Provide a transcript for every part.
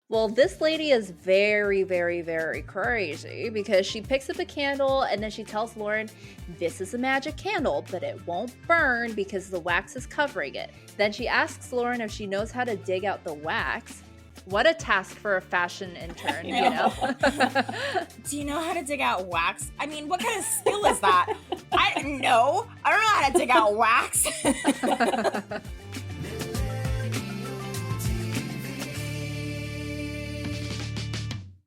Well, this lady is very, very, very crazy because she picks up a candle and then she tells Lauren, this is a magic candle, but it won't burn because the wax is covering it. Then she asks Lauren if she knows how to dig out the wax. What a task for a fashion intern, you know? Do you know how to dig out wax? I mean, what kind of skill is that? I don't know how to dig out wax.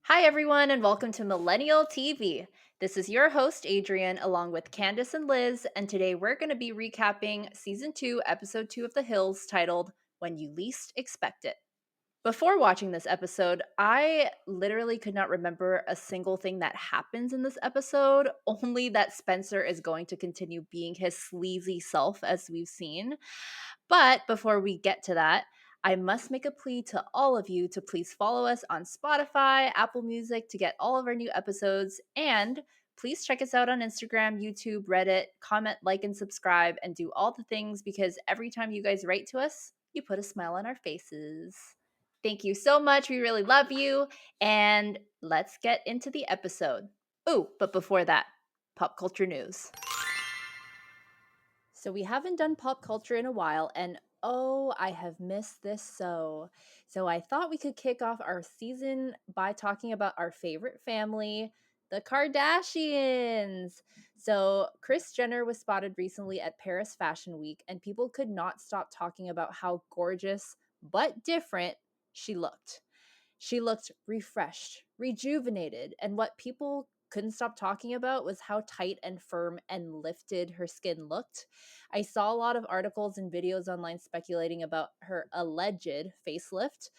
Hi, everyone, and welcome to Millennial TeaV. This is your host, Adrian, along with Candace and Liz, and today we're going to be recapping Season 2, Episode 2 of The Hills, titled When You Least Expect It. Before watching this episode, I literally could not remember a single thing that happens in this episode, only that Spencer is going to continue being his sleazy self, as we've seen. But before we get to that, I must make a plea to all of you to please follow us on Spotify, Apple Music to get all of our new episodes, and please check us out on Instagram, YouTube, Reddit, comment, like, and subscribe, and do all the things because every time you guys write to us, you put a smile on our faces. Thank you so much. We really love you. And let's get into the episode. Oh, but before that, pop culture news. So we haven't done pop culture in a while, and oh, I have missed this so. So I thought we could kick off our season by talking about our favorite family, the Kardashians. So Kris Jenner was spotted recently at Paris Fashion Week, and people could not stop talking about how gorgeous but different she looked. She looked refreshed, rejuvenated, and what people couldn't stop talking about was how tight and firm and lifted her skin looked. I saw a lot of articles and videos online speculating about her alleged facelift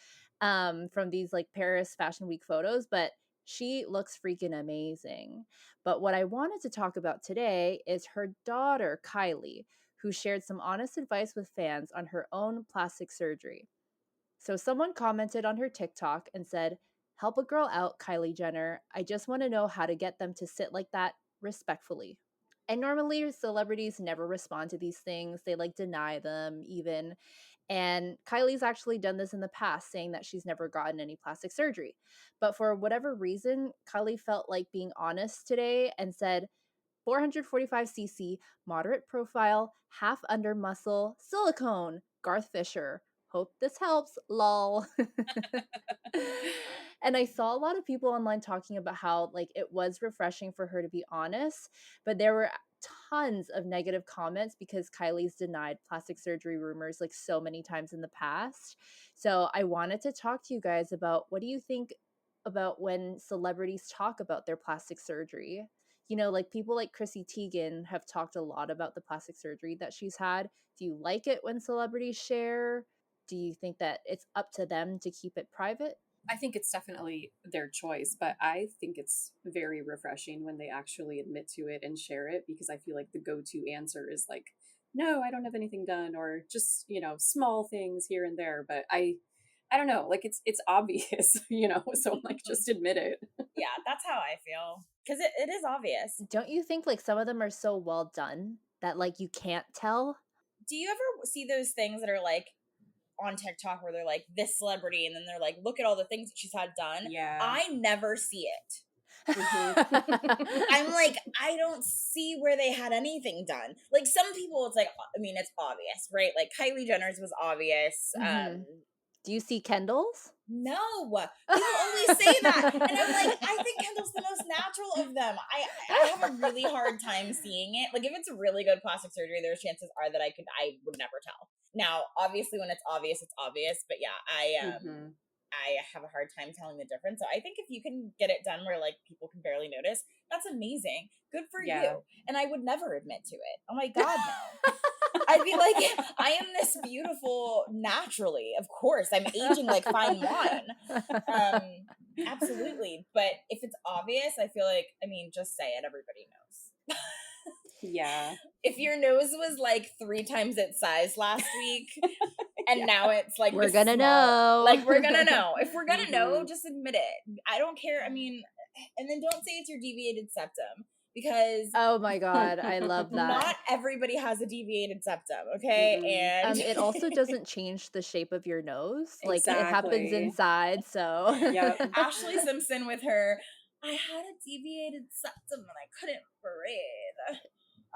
from these like Paris Fashion Week photos, but she looks freaking amazing. But what I wanted to talk about today is her daughter, Kylie, who shared some honest advice with fans on her own plastic surgery. So someone commented on her TikTok and said, help a girl out, Kylie Jenner. I just want to know how to get them to sit like that respectfully. And normally celebrities never respond to these things. They like deny them even. And Kylie's actually done this in the past, saying that she's never gotten any plastic surgery. But for whatever reason, Kylie felt like being honest today and said, 445cc, moderate profile, half under muscle, silicone, Garth Fisher. Hope this helps, lol. And I saw a lot of people online talking about how like it was refreshing for her to be honest, but there were tons of negative comments because Kylie's denied plastic surgery rumors like so many times in the past. So I wanted to talk to you guys about what do you think about when celebrities talk about their plastic surgery? You know, like people like Chrissy Teigen have talked a lot about the plastic surgery that she's had. Do you like it when celebrities share? Do you think that it's up to them to keep it private? I think it's definitely their choice, but I think it's very refreshing when they actually admit to it and share it because I feel like the go-to answer is like, no, I don't have anything done or just, small things here and there, but I don't know, like it's obvious, so I'm like just admit it. Yeah, that's how I feel. Because it is obvious. Don't you think like some of them are so well done that like you can't tell? Do you ever see those things that are like on TikTok where they're like this celebrity and then they're like, look at all the things that she's had done? Yeah. I never see it. Mm-hmm. I'm like, I don't see where they had anything done. Like some people, it's like, I mean, it's obvious, right? Like Kylie Jenner's was obvious. Mm-hmm. Do you see Kendall's? No, people always say that, and I'm like, I think Kendall's the most natural of them. I have a really hard time seeing it. Like if it's a really good plastic surgery, there's chances are that I would never tell. Now, obviously, when it's obvious, but yeah, I have a hard time telling the difference. So I think if you can get it done where like people can barely notice, that's amazing. Good for you. And I would never admit to it. Oh my God, no. I'd be like, I am this beautiful naturally. Of course, I'm aging like fine wine. Absolutely. But if it's obvious, I feel like, I mean, just say it. Everybody knows. Yeah. If your nose was like 3 times its size last week and now it's like we're gonna know. Like we're gonna know. If we're gonna know, just admit it. I don't care. I mean, and then don't say it's your deviated septum. because Oh my God, I love that. not everybody has a deviated septum, okay? Mm-mm. And It also doesn't change the shape of your nose. Like it happens Exactly. inside, so Yep. Ashley Simpson with her, I had a deviated septum and I couldn't breathe.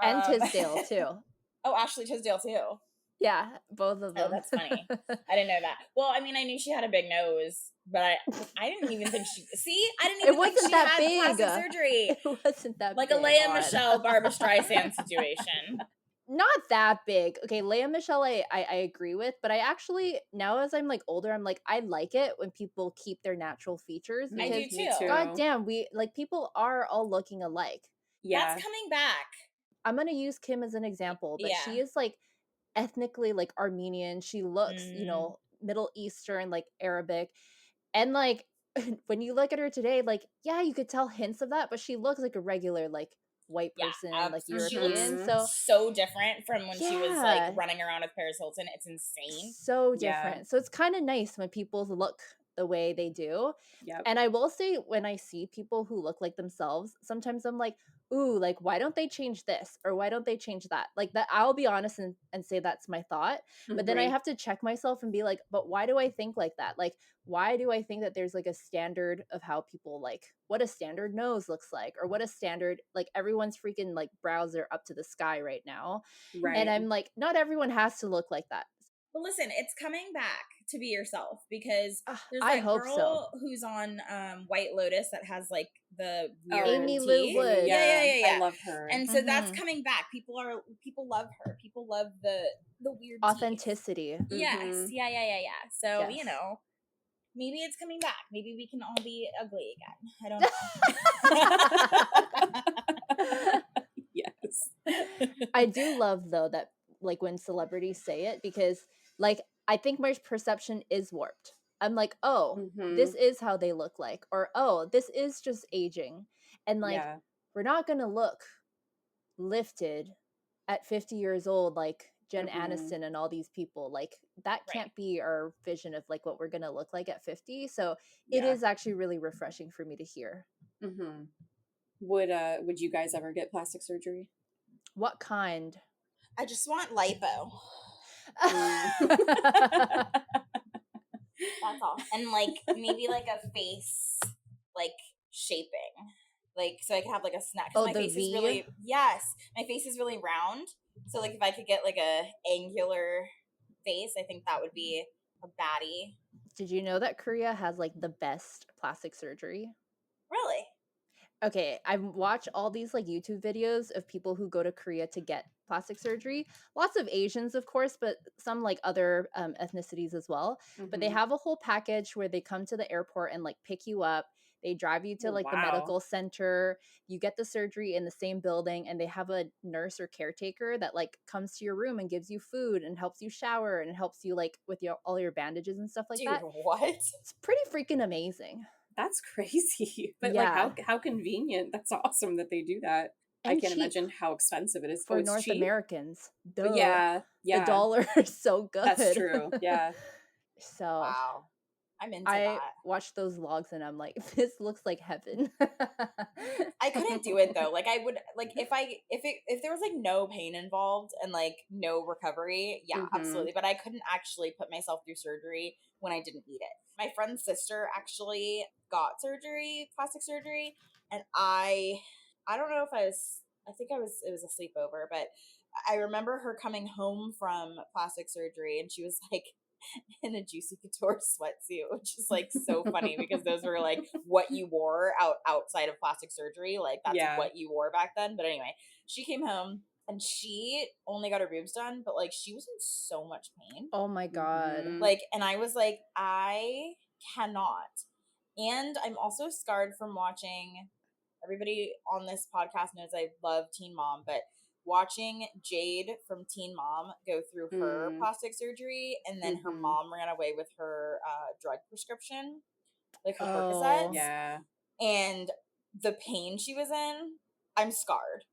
and Tisdale too. Oh, Ashley Tisdale too. Yeah, both of Oh, them. that's funny. I didn't know that. Well, I mean, I knew she had a big nose, but I didn't even think she. See, I didn't It even think wasn't she that had big. plastic surgery. It wasn't that Like big. a Leia God. Michelle, Barbara Streisand situation. Not that big. Okay, Leia Michelle, I agree with, but I actually now as I'm like older, I'm like I like it when people keep their natural features I do because Me too. god too. damn, we like people are all looking alike. Yeah. That's coming back. I'm gonna use Kim as an example, but she Yeah. is like ethnically like Armenian. She looks, Mm. Middle Eastern, like Arabic. And like when you look at her today, like, yeah, you could tell hints of that, but she looks like a regular, like white Yeah, person, like she looks European. Mhm. So so different from when she was like yeah, running around with Paris Hilton. It's insane. so Yeah. different. So it's kind of nice when people look the way they do. Yep. And I will say when I see people who look like themselves, sometimes I'm like, ooh, like why don't they change this or why don't they change that? Like that I'll be honest and say that's my thought. But then I Right. have to check myself and be like, but why do I think like that? Like why do I think that there's like a standard of how people like what a standard nose looks like or what a standard like everyone's freaking like brows are up to the sky right now. And Right. I'm like, not everyone has to look like that. But listen, it's coming back to be yourself because there's I that hope so. girl who's on White Lotus that has like the weird Amy teeth. Lou Wood. Yeah. I love her. And so that's Mhm. coming back. People love her. People love the weird teeth. Authenticity. Yes. Mhm. Yeah. So, Yes. maybe it's coming back. Maybe we can all be ugly again. I don't know. Yes. I do love though that like when celebrities say it because like I think my perception is warped. I'm like, "Oh, this Mhm. is how they look like," or "Oh, this is just aging." And like Yeah. we're not going to look lifted at 50 years old like Jen Mhm. Aniston and all these people. Like that Right. can't be our vision of like what we're going to look like at 50. So it Yeah. is actually really refreshing for me to hear. Mhm. Would you guys ever get plastic surgery? What kind? I just want lipo. Mm. That's all. And like maybe like a face like shaping. Like so I could have like a snack because Oh, my the face is V? really my face is really round. So like if I could get like a angular face, I think that would be a baddie. Did you know that Korea has like the best plastic surgery? Really? Okay, I've watched all these like YouTube videos of people who go to Korea to get plastic surgery. Lots of Asians, of course, but some like other ethnicities as well. But they Mhm. have a whole package where they come to the airport and like pick you up. They drive you to Oh, like the wow. medical center. You get the surgery in the same building, and they have a nurse or caretaker that like comes to your room and gives you food and helps you shower and helps you like with all your bandages and stuff like Dude, that. what? It's pretty freaking amazing. That's crazy. But like Yeah. how convenient. That's awesome that they do that. I And can't cheap imagine how expensive it is. Oh, for it's North cheap? Americans. Oh, Duh. yeah. The Yeah. dollar is so That's good. true. Yeah. So Wow. I'm into I that. watch those vlogs and I'm like, this looks like heaven. I couldn't do it though. Like I would like if there was like no pain involved and like no recovery, yeah, Mhm. absolutely. But I couldn't actually put myself through surgery when I didn't need it. My friend's sister actually got surgery, plastic surgery, and I don't know if I think it was a sleepover, but I remember her coming home from plastic surgery and she was like in a Juicy Couture sweatsuit, which is like so funny because those were like what you wore outside of plastic surgery. Like that's Yeah. what you wore back then. But anyway, she came home and she only got her boobs done, but like she was in so much pain. Oh my god. Mhm. Like, and I was like, I cannot. And I'm also scarred from watching everybody on this podcast knows I love Teen Mom, but watching Jade from Teen Mom go through her Mm. plastic surgery and then her Mhm. mom ran away with her drug prescription, like her Oh. Percocets, Yeah. and the pain she was in, I'm scarred.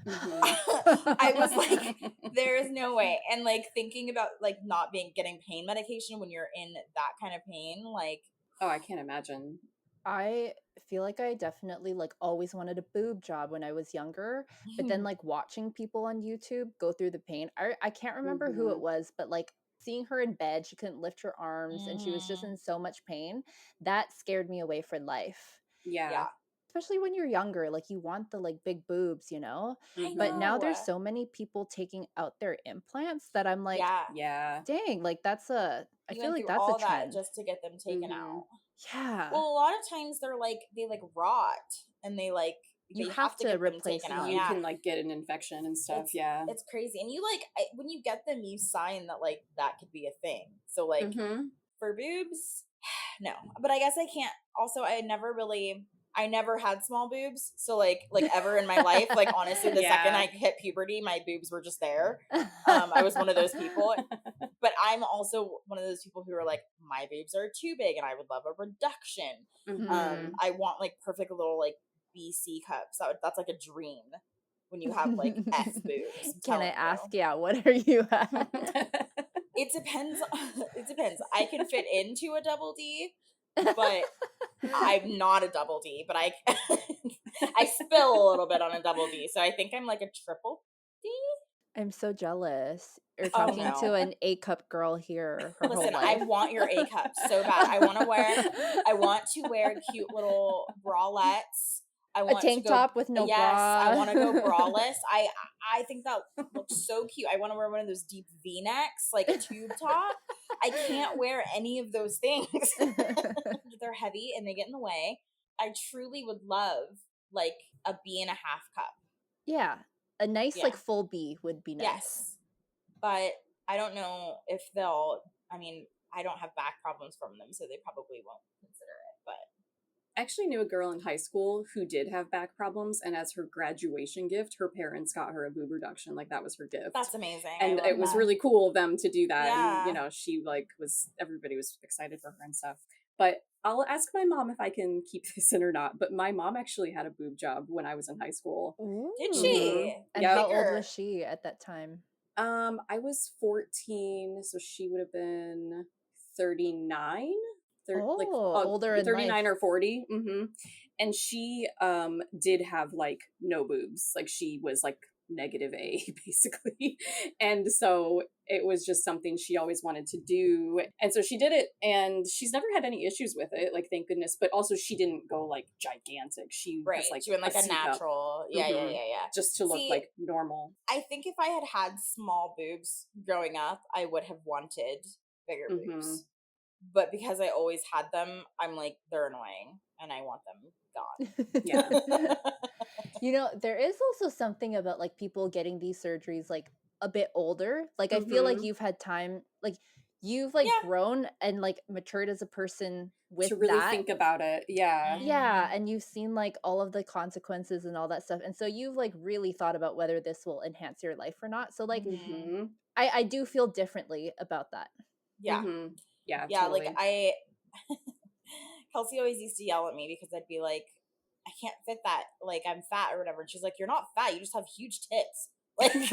Mhm. I was like, there is no way. And like thinking about like not getting pain medication when you're in that kind of pain, like Oh, I can't imagine. I feel like I definitely like always wanted a boob job when I was younger, but then like watching people on YouTube go through the pain. I can't remember who it Mhm. was, but like seeing her in bed, she couldn't lift her arms and she was just Mhm. in so much pain. That scared me away for life. Yeah. Yeah. Especially when you're younger, like you want the like big boobs, you know? I But Mhm. now know. there's so many people taking out their implants that I'm like, Yeah. Yeah. dang, like I You feel went like through that's a all that trend. just to get them taken Mhm. out. Yeah. Well, a lot of times they like rot and You you have have to to get them replace taken out. them. You Yeah. can like get an infection and stuff. Yeah. It's crazy. And when you get them, you sign that like that could be a thing. So like Mhm. for boobs, no. But I guess I can't. Also, I never had small boobs. So like ever in my life, like honestly, the second Yeah. I hit puberty, my boobs were just there. I was one of those people. But I'm also one of those people who are like, my boobs are too big and I would love a reduction. Mhm. I want like perfect little like BC cups. That's like a dream when you have like F boobs. I'm Can I telling you. ask, yeah, what are you at? It depends. It depends. I can fit into a double D, but I'm not a double D. But I I spill a little bit on a double D, so I think I'm like a triple D. I'm so jealous. You're Oh talking to no! an A cup girl here her whole Listen, I life. want your A cup so bad. I want to wear cute little bralettes. I A want to tank go. top with no Yes, I bra. want to go braless. I think that looks so cute. I want to wear one of those deep V necks, like a tube top. I can't wear any of those things. They're heavy and they get in the way. I truly would love like a B and a half cup. Yeah. A nice Yeah. like full B would be nice. Yes. But I don't know if they'll. I mean, I don't have back problems from them, so they probably won't consider it. But I actually knew a girl in high school who did have back problems, and as her graduation gift, her parents got her a boob reduction. Like that was her gift. that's amazing. I And love it was that. really cool of them to do that. And, Yeah. she like everybody was excited for her and stuff. But I'll ask my mom if I can keep this in or not. But my mom actually had a boob job when I was in high school. Did Ooh. she? And Yep. how old Bigger. was she at that time? I was 14, so she would have been 39, Oh, older in 39 life. or 40. And she did have like no boobs. Like she was like negative A basically. And so it was just something she always wanted to do. And so she did it and she's never had any issues with it, like thank goodness, but also she didn't go like gigantic. She Right. has like She went a like a C cup. natural. Yeah, yeah, hmm yeah, yeah. Just to look See, like normal. I think if I had small boobs growing up, I would have wanted bigger hmm boobs. But because I always had them, I'm like, they're annoying and I want Yeah. them gone. You know, there is also something about like people getting these surgeries like a bit older. Like I feel like hmm you've had time, like you've like Yeah. grown and like matured as a person with To really that. think about it. Yeah. Yeah, Mm. and you've seen like all of the consequences and all that stuff. And so you've like really thought about whether this will enhance your life or not. So like Mhm. hmm I do feel differently about that. Yeah. hmm Yeah, Yeah, like totally. Kelsey always used to yell at me because I'd be like, I can't fit that. Like, I'm fat or whatever. And she's like, you're not fat. You just have huge tits. Like, she's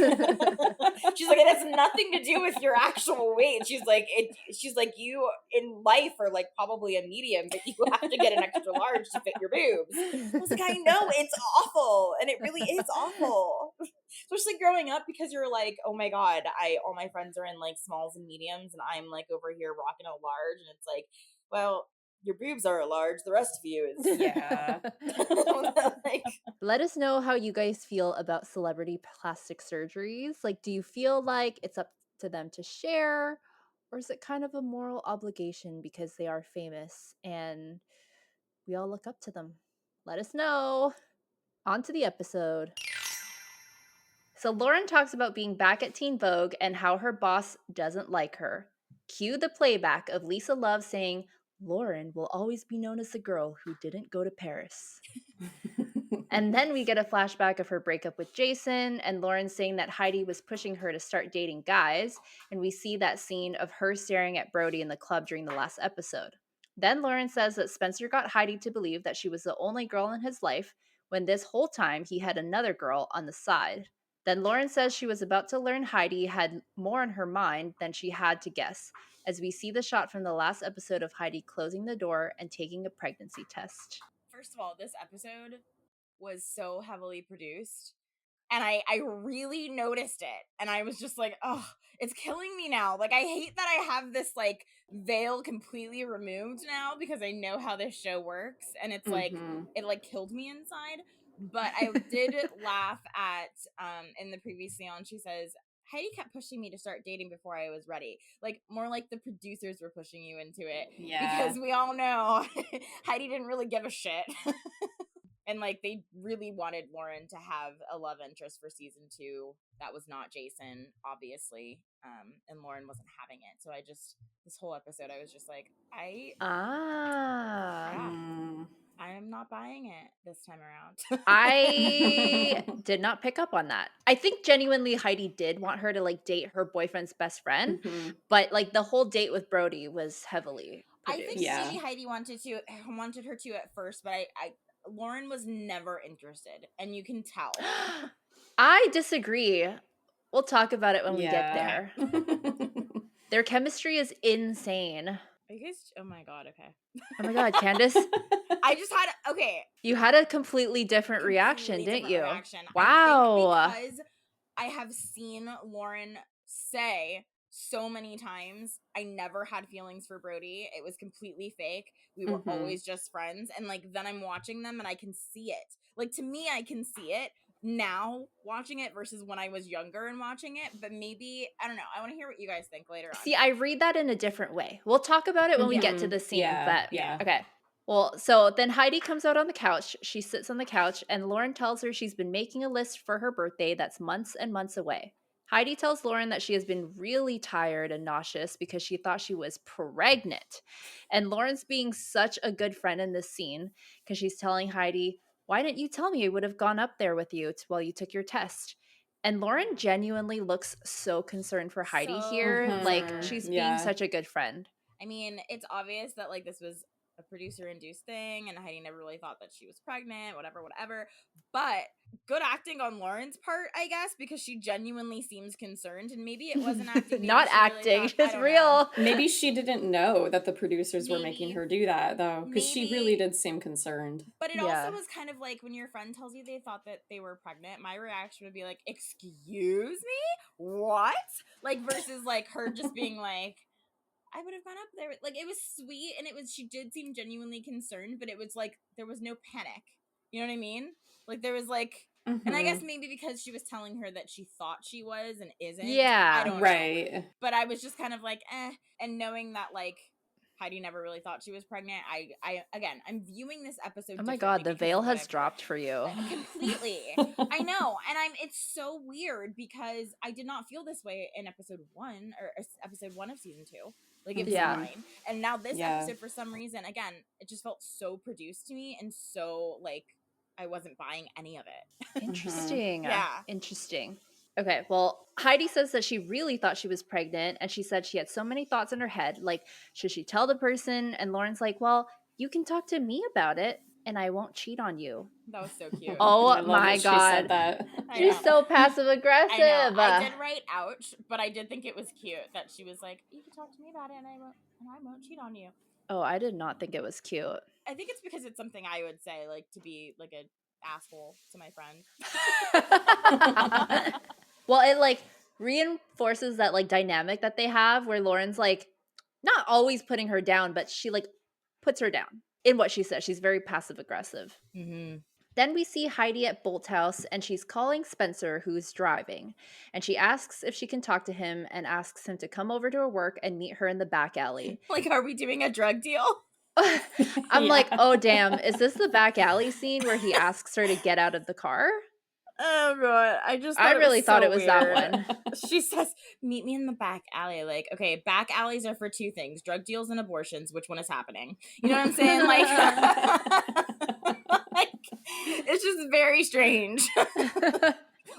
like, it has nothing to do with your actual weight. She's like, you in life are like probably a medium, but you have to get an extra large to fit your boobs. I was like, I know it's awful. And it really is awful. Especially growing up because you're like, oh my God, all my friends are in like smalls and mediums and I'm like over here rocking a large. And it's like, well, your boobs are a large. The rest of you is Yeah. like, Let us know how you guys feel about celebrity plastic surgeries. Like, do you feel like it's up to them to share, or is it kind of a moral obligation because they are famous and we all look up to them? Let us know. On to the episode. So, Lauren talks about being back at Teen Vogue and how her boss doesn't like her. Cue the playback of Lisa Love saying, Lauren will always be known as the girl who didn't go to Paris. And then we get a flashback of her breakup with Jason and Lauren saying that Heidi was pushing her to start dating guys. And we see that scene of her staring at Brody in the club during the last episode. Then Lauren says that Spencer got Heidi to believe that she was the only girl in his life when this whole time he had another girl on the side. Then Lauren says she was about to learn Heidi had more on her mind than she had to guess, as we see the shot from the last episode of Heidi closing the door and taking a pregnancy test. First of all, this episode was so heavily produced. And I really noticed it. And I was just like, oh, it's killing me now. Like, I hate that I have this, like, veil completely removed now because I know how this show works. And it's like, it, like, killed me inside. But I did laugh at, in the previously on, she says, Heidi kept pushing me to start dating before I was ready. Like, more like the producers were pushing you into it. Yeah. Because we all know Heidi didn't really give a shit. And, like, they really wanted Lauren to have a love interest for season 2. That was not Jason, obviously. And Lauren wasn't having it. So this whole episode, I was just like, I am not buying it this time around. I did not pick up on that. I think genuinely Heidi did want her to, like, date her boyfriend's best friend, but, like, the whole date with Brody was heavily produced. I think maybe Heidi wanted her to at first, but Lauren was never interested, and you can tell. I disagree. We'll talk about it when we get there. Their chemistry is insane. Are you guys? Oh my god! Okay. Oh my god, Candace! I just had You had a completely different reaction, didn't you? Reaction. Wow. I think because I have seen Lauren say so many times, I never had feelings for Brody. It was completely fake. We were always just friends. And, like, then I'm watching them and I can see it. Like, to me, I can see it now watching it versus when I was younger and watching it. But maybe, I don't know. I want to hear what you guys think later on. See, I read that in a different way. We'll talk about it when we get to the scene. Yeah, but okay. Well, so then Heidi comes out on the couch. She sits on the couch and Lauren tells her she's been making a list for her birthday that's months and months away. Heidi tells Lauren that she has been really tired and nauseous because she thought she was pregnant. And Lauren's being such a good friend in this scene because she's telling Heidi, why didn't you tell me I would have gone up there with you while you took your test? And Lauren genuinely looks so concerned for Heidi here. Like, she's being such a good friend. I mean, it's obvious that, like, this was a producer-induced thing, and Heidi never really thought that she was pregnant, whatever. But good acting on Lauren's part, I guess, because she genuinely seems concerned, and maybe it wasn't acting. Not acting, it's real. Maybe she didn't know that the producers were making her do that, though, because she really did seem concerned. But it also was kind of like when your friend tells you they thought that they were pregnant, my reaction would be like, excuse me? What? Like, versus, like, her just being like, I would have gone up there. Like, it was sweet, and she did seem genuinely concerned, but it was like, there was no panic. You know what I mean? Like, there was like, and I guess maybe because she was telling her that she thought she was and isn't. Yeah. I don't know. But I was just kind of like, and knowing that, like, Heidi never really thought she was pregnant. I'm viewing this episode. Oh my god, the veil has dropped for you. Completely. I know. And it's so weird because I did not feel this way in episode 1 of season 2. Like, it was fine. And now this episode, for some reason, again, it just felt so produced to me and so, like, I wasn't buying any of it. Interesting. Yeah. Interesting. Okay, well, Heidi says that she really thought she was pregnant, and she said she had so many thoughts in her head, like, should she tell the person? And Lauren's like, well, you can talk to me about it, and I won't cheat on you. That was so cute. Oh my god. She said that. She's so passive-aggressive. I did write ouch, but I did think it was cute that she was like, you can talk to me about it, and I won't cheat on you. Oh, I did not think it was cute. I think it's because it's something I would say, like, to be, like, an asshole to my friend. Well, it, like, reinforces that, like, dynamic that they have where Lauren's, like, not always putting her down, but she, like, puts her down in what she says. She's very passive-aggressive. Then we see Heidi at Bolthouse, and she's calling Spencer, who's driving. And she asks if she can talk to him and asks him to come over to her work and meet her in the back alley. Like, are we doing a drug deal? I'm like, oh, damn. Is this the back alley scene where he asks her to get out of the car? Oh, God. I really thought it was that one. She says, meet me in the back alley. Like, okay, back alleys are for two things, drug deals and abortions. Which one is happening? You know what I'm saying? Like, it's just very strange.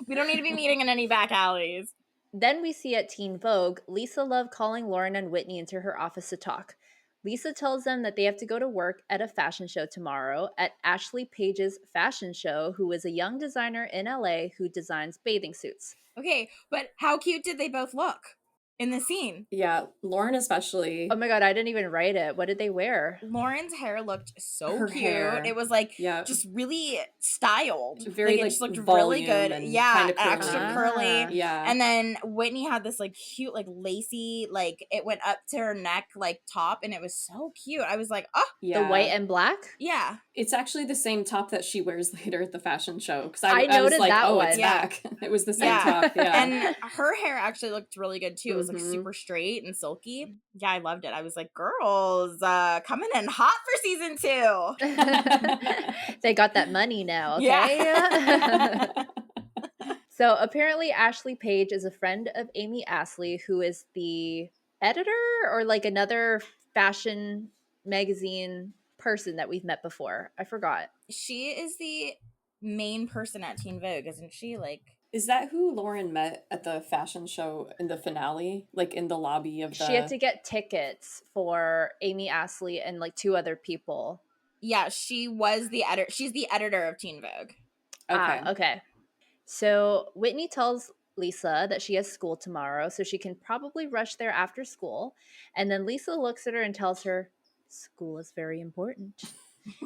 We don't need to be meeting in any back alleys. Then we see at Teen Vogue, Lisa Love calling Lauren and Whitney into her office to talk. Lisa tells them that they have to go to work at a fashion show tomorrow at Ashley Page's fashion show, who is a young designer in LA who designs bathing suits. Okay, but how cute did they both look in the scene? Yeah, Lauren especially. Oh my god, I didn't even write it. What did they wear? Lauren's hair looked so Her cute. hair. It was like Yeah. just really styled. Very, it like, just looked really volume good. and Yeah, kinda extra curly. curly. Yeah. And then Whitney had this like cute, like lacy, like it went up to her neck, like top, and it was so cute. I was like, oh, Yeah. The white and black? yeah. It's actually the same top that she wears later at the fashion show. Because I I was noted like, that oh, one. it's Yeah. back. It was the same Yeah. top. Yeah. And her hair actually looked really good too. It was like Mhm. super straight and silky. Yeah, I loved it. I was like, girls, coming in hot for season 2. They got that money now, okay? Yeah. So apparently Ashley Page is a friend of Amy Astley, who is the editor or like another fashion magazine person that we've met before. I forgot. She is the main person at Teen Vogue, isn't she? Like, Is that who Lauren met at the fashion show in the finale? Like in the lobby of the. She had to get tickets for Amy Astley and like 2 other people. yeah, she was the editor. She's the editor of Teen Vogue. Okay. Okay. So Whitney tells Lisa that she has school tomorrow, so she can probably rush there after school. And then Lisa looks at her and tells her, school is very important.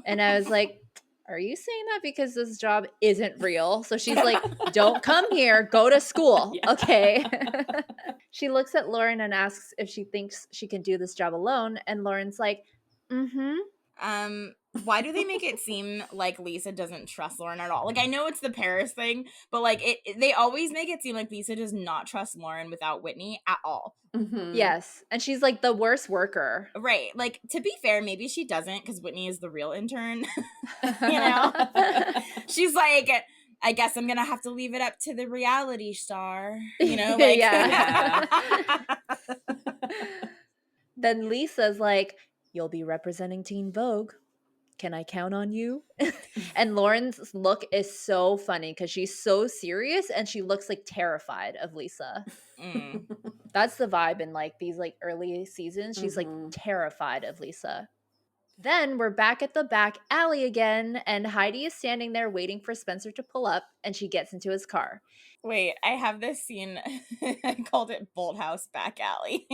And I was like, are you saying that because this job isn't real? So she's like, don't come here, go to school. Yeah. Okay. She looks at Lauren and asks if she thinks she can do this job alone. And Lauren's like, Why do they make it seem like Lisa doesn't trust Lauren at all? Like, I know it's the Paris thing, but like they always make it seem like Lisa does not trust Lauren without Whitney at all. Mhm. Yes. And she's like the worst worker. Right. Like, to be fair, maybe she doesn't because Whitney is the real intern. You know? She's like, I guess I'm gonna have to leave it up to the reality star. You know, like Yeah. Then Lisa's like, you'll be representing Teen Vogue. Can I count on you? And Lauren's look is so funny because she's so serious and she looks like terrified of Lisa. Mm. That's the vibe in like these like early seasons. She's like Mhm. terrified of Lisa. Then we're back at the back alley again, and Heidi is standing there waiting for Spencer to pull up, and she gets into his car. Wait, I have this scene. I called it Bolthouse Back Alley.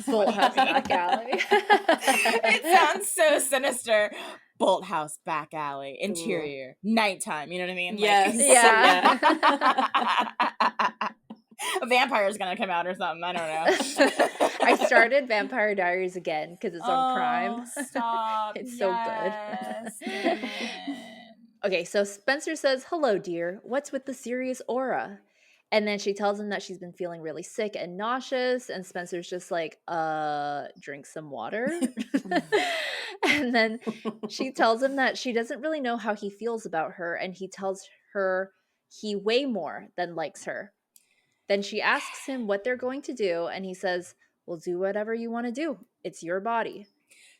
Bolthouse Back Alley. It sounds so sinister. Bolthouse Back Alley, interior, nighttime. You know what I mean? Yes. Yeah. A vampire's gonna come out or something. I don't know. I started Vampire Diaries again because it's on Prime. Stop. It's so good. Okay, so Spencer says, hello, dear. What's with the serious aura? And then she tells him that she's been feeling really sick and nauseous. And Spencer's just like, drink some water. And then she tells him that she doesn't really know how he feels about her. And he tells her he way more than likes her. Then she asks him what they're going to do. And he says, well, do whatever you want to do. It's your body.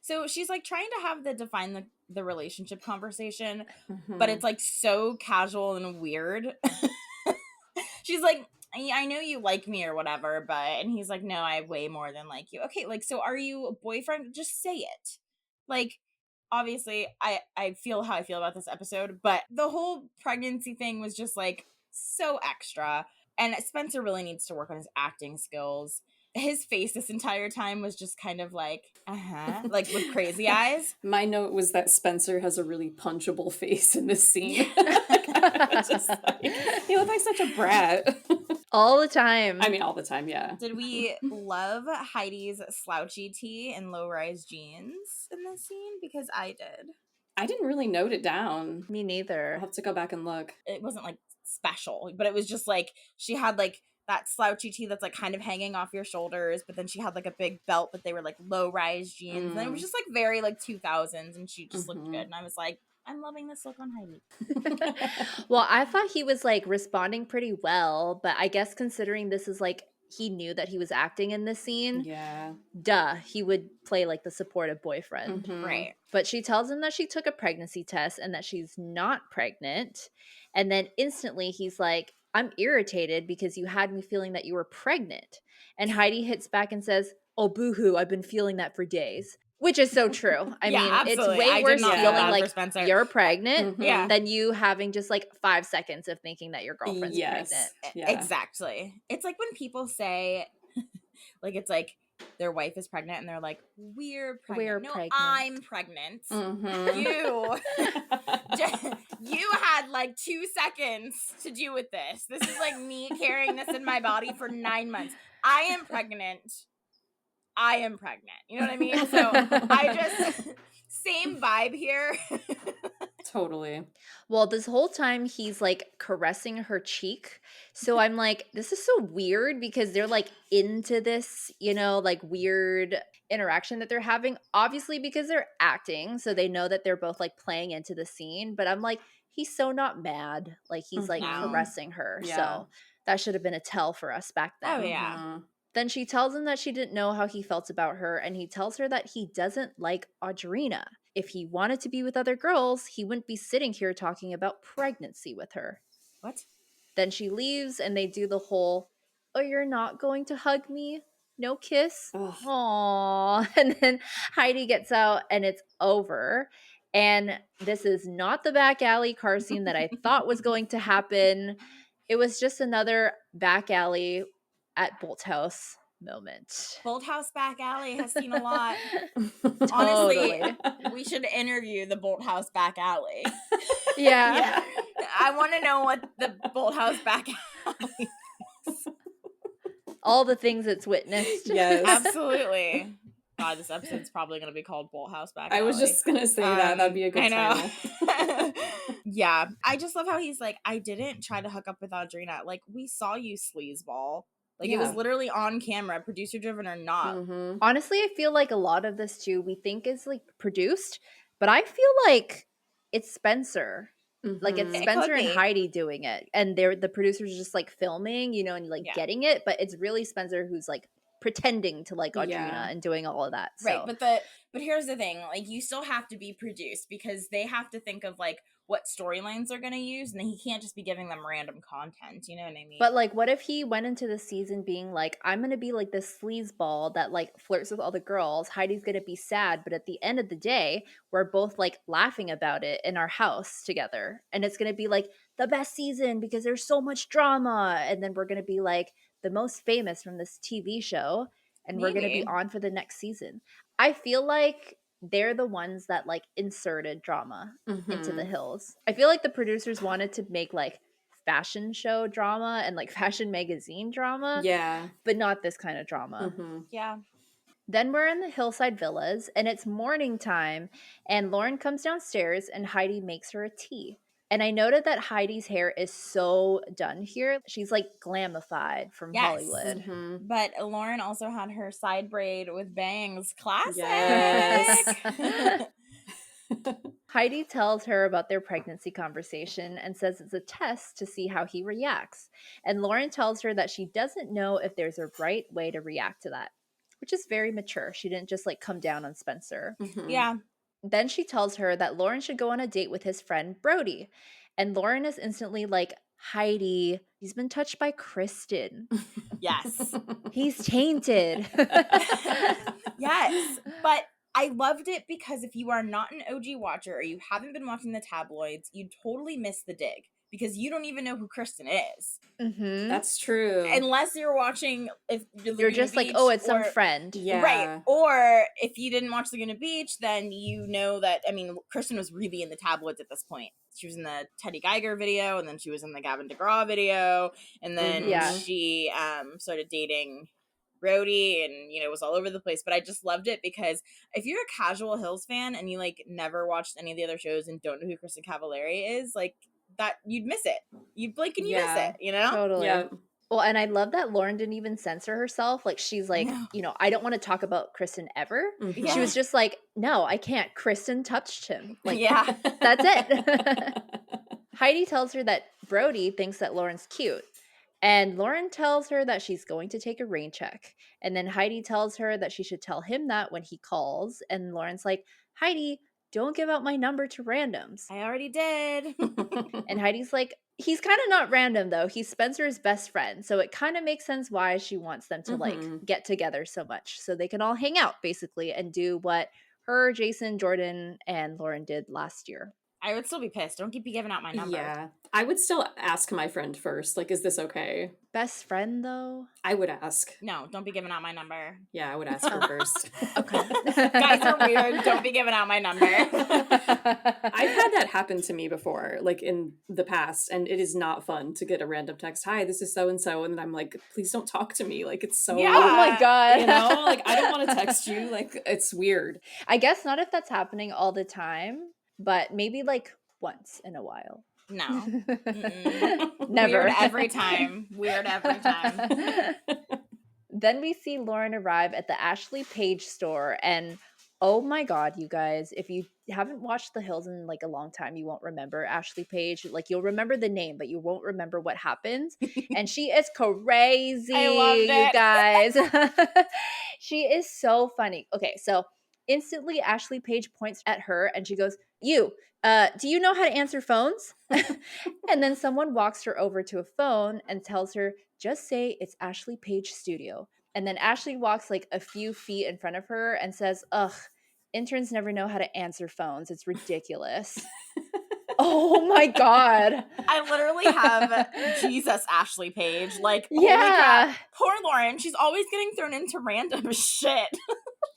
So she's like trying to have define the relationship conversation, Mhm. but it's like so casual and weird. She's like, I know you like me or whatever, but, and he's like, no, I way more than like you. Okay, like, so are you a boyfriend? Just say it. Like, obviously, I feel how I feel about this episode, but the whole pregnancy thing was just like so extra. And Spencer really needs to work on his acting skills. His face this entire time was just kind of like, like with crazy eyes. My note was that Spencer has a really punchable face in this scene. Just like, he looked like such a brat. All the time. I mean, all the time, yeah. Did we love Heidi's slouchy tee and low-rise jeans in this scene? Because I did. I didn't really note it down. Me I'll neither. have to go back and look. It wasn't like special, but it was just like she had like that slouchy tee that's like kind of hanging off your shoulders, but then she had like a big belt, but they were like low-rise jeans. And it was just like very like 2000s, and she just looked good. And I was like, I'm loving this look on Heidi. Well, I thought he was like responding pretty well, but I guess considering this is like he knew that he was acting in this scene, Yeah. duh, he would play like the supportive boyfriend. Mhm. Right. But she tells him that she took a pregnancy test and that she's not pregnant. And then instantly he's like, I'm irritated because you had me feeling that you were pregnant. And Heidi hits back and says, oh, boo-hoo, I've been feeling that for days. Which is so true. I Yeah, mean, it's absolutely. way I did worse not feel feeling bad for like Spencer. you're pregnant Mhm. than you having just like 5 seconds of thinking that your girlfriend's pregnant. Yes. Yeah. Exactly. It's like when people say, like, it's like their wife is pregnant and they're like, we're pregnant. We're No, pregnant. I'm pregnant. Mhm. You had like 2 seconds to do with this. This is like me carrying this in my body for 9 months. I am pregnant. You know what I mean? So I just, same vibe here. Totally. Well, this whole time he's like caressing her cheek. So I'm like, this is so weird because they're like into this, like weird interaction that they're having. Obviously, because they're acting. So they know that they're both like playing into the scene. But I'm like, he's so not mad. Like he's like No. caressing her. Yeah. So that should have been a tell for us back then. Oh, yeah. Mhm. Then she tells him that she didn't know how he felt about her, and he tells her that he doesn't like Audrina. If he wanted to be with other girls, he wouldn't be sitting here talking about pregnancy with her. What? Then she leaves, and they do the whole, oh, you're not going to hug me? No kiss? Ugh. Aww. And then Heidi gets out, and it's over. And this is not the back alley car scene that I thought was going to happen. It was just another back alley at Bolthouse moment. Bolthouse back alley has seen a lot. Totally. Honestly, we should interview the Bolthouse back alley. Yeah. I want to know what the Bolthouse back alley. All the things it's witnessed. Yes. Absolutely. God, this episode's probably going to be called Bolthouse back alley. I was just gonna say that'd be a good I know. title. Yeah, I just love how he's like, I didn't try to hook up with Audrina. Like, we saw you, sleazeball. Like, it was Yeah. literally on camera, producer driven or not. Mhm. Honestly, I feel like a lot of this too we think is like produced, but I feel like it's Spencer. Like it's Mhm. It Spencer could and be. Heidi doing it, and they're the producers just like filming, and like Yeah. getting it, but it's really Spencer who's like pretending to like Audrina Yeah. and doing all of that. Right, So but here's the thing, like, you still have to be produced because they have to think of like what storylines they're gonna use, and he can't just be giving them random content. You know what I mean? But like, what if he went into the season being like, I'm gonna be like this sleazeball that like flirts with all the girls. Heidi's gonna be sad, but at the end of the day, we're both like laughing about it in our house together. And it's gonna be like the best season because there's so much drama. And then we're gonna be like the most famous from this TV show. And we're gonna be Maybe. on for the next season. I feel like they're the ones that like inserted drama into the Mhm. hills. I feel like the producers wanted to make like fashion show drama and like fashion magazine drama, Yeah. but not this kind of drama. Mhm. Yeah. Then we're in the hillside villas and it's morning time, and Lauren comes downstairs and Heidi makes her a tea. And I noted that Heidi's hair is so done here. She's like glamified from Yes. Hollywood. Mhm. But Lauren also had her side braid with bangs. Classic. Yes. Heidi tells her about their pregnancy conversation and says it's a test to see how he reacts. And Lauren tells her that she doesn't know if there's a right way to react to that, which is very mature. She didn't just like come down on Spencer. Mhm. Yeah. Then she tells her that Lauren should go on a date with his friend Brody. And Lauren is instantly like, Heidi, he's been touched by Kristen. Yes. He's tainted. Yes. But I loved it because if you are not an OG watcher or you haven't been watching the tabloids, you'd totally miss the dig because you don't even know who Kristen is. Mhm. That's true. Unless you're watching, if You're just like, oh, it's some friend. Yeah. Right. Or if you didn't watch Laguna Beach, then you know that, I mean, Kristen was really in the tabloids at this point. She was in the Teddy Geiger video, and then she was in the Gavin DeGraw video, and then Yeah. she started dating Brody, and, you know, was all over the place. But I just loved it because if you're a casual Hills fan and you, like, never watched any of the other shows and don't know who Kristen Cavallari is, like, that, you'd miss it. You'd blink and you miss Yeah. it, you know? Totally. Yeah. Well, and I love that Lauren didn't even censor herself. Like, she's like, No. I don't want to talk about Kristen ever. Mhm. Yeah. She was just like, no, I can't. Kristen touched him. Like, Yeah. that's it. Heidi tells her that Brody thinks that Lauren's cute. And Lauren tells her that she's going to take a rain check. And then Heidi tells her that she should tell him that when he calls. And Lauren's like, Heidi, don't give out my number to randoms. I already did. And Heidi's like, he's kind of not random though. He's Spencer's best friend. So it kind of makes sense why she wants them to like Mhm. get together so much. So they can all hang out basically and do what her, Jason, Jordan, and Lauren did last year. I would still be pissed. Don't keep giving out my number. Yeah. I would still ask my friend first. Like, is this okay? Best friend, though? I would ask. No, don't be giving out my number. Yeah, I would ask her first. Okay. Guys are weird. Don't be giving out my number. I've had that happen to me before, like in the past, and it is not fun to get a random text, "Hi, this is so-and-so," and I'm like, please don't talk to me. Like, it's so, Yeah. Oh my God. you know, like, I don't want to text you. Like, it's weird. I guess not if that's happening all the time, but maybe like once in a while. No. Never. Weird every time. Weird every time. Then we see Lauren arrive at the Ashley Page store, and oh my God, you guys, if you haven't watched The Hills in like a long time, you won't remember Ashley Page. Like, you'll remember the name, but you won't remember what happens. And she is crazy, I loved you it. guys. She is so funny. Okay, so instantly Ashley Page points at her and she goes, "You, do you know how to answer phones?" And then someone walks her over to a phone and tells her, "Just say it's Ashley Page Studio." And then Ashley walks like a few feet in front of her and says, "Ugh, interns never know how to answer phones. It's ridiculous." Oh my God. I literally have Jesus Ashley Page. Like, holy Yeah. crap. Poor Lauren. She's always getting thrown into random shit.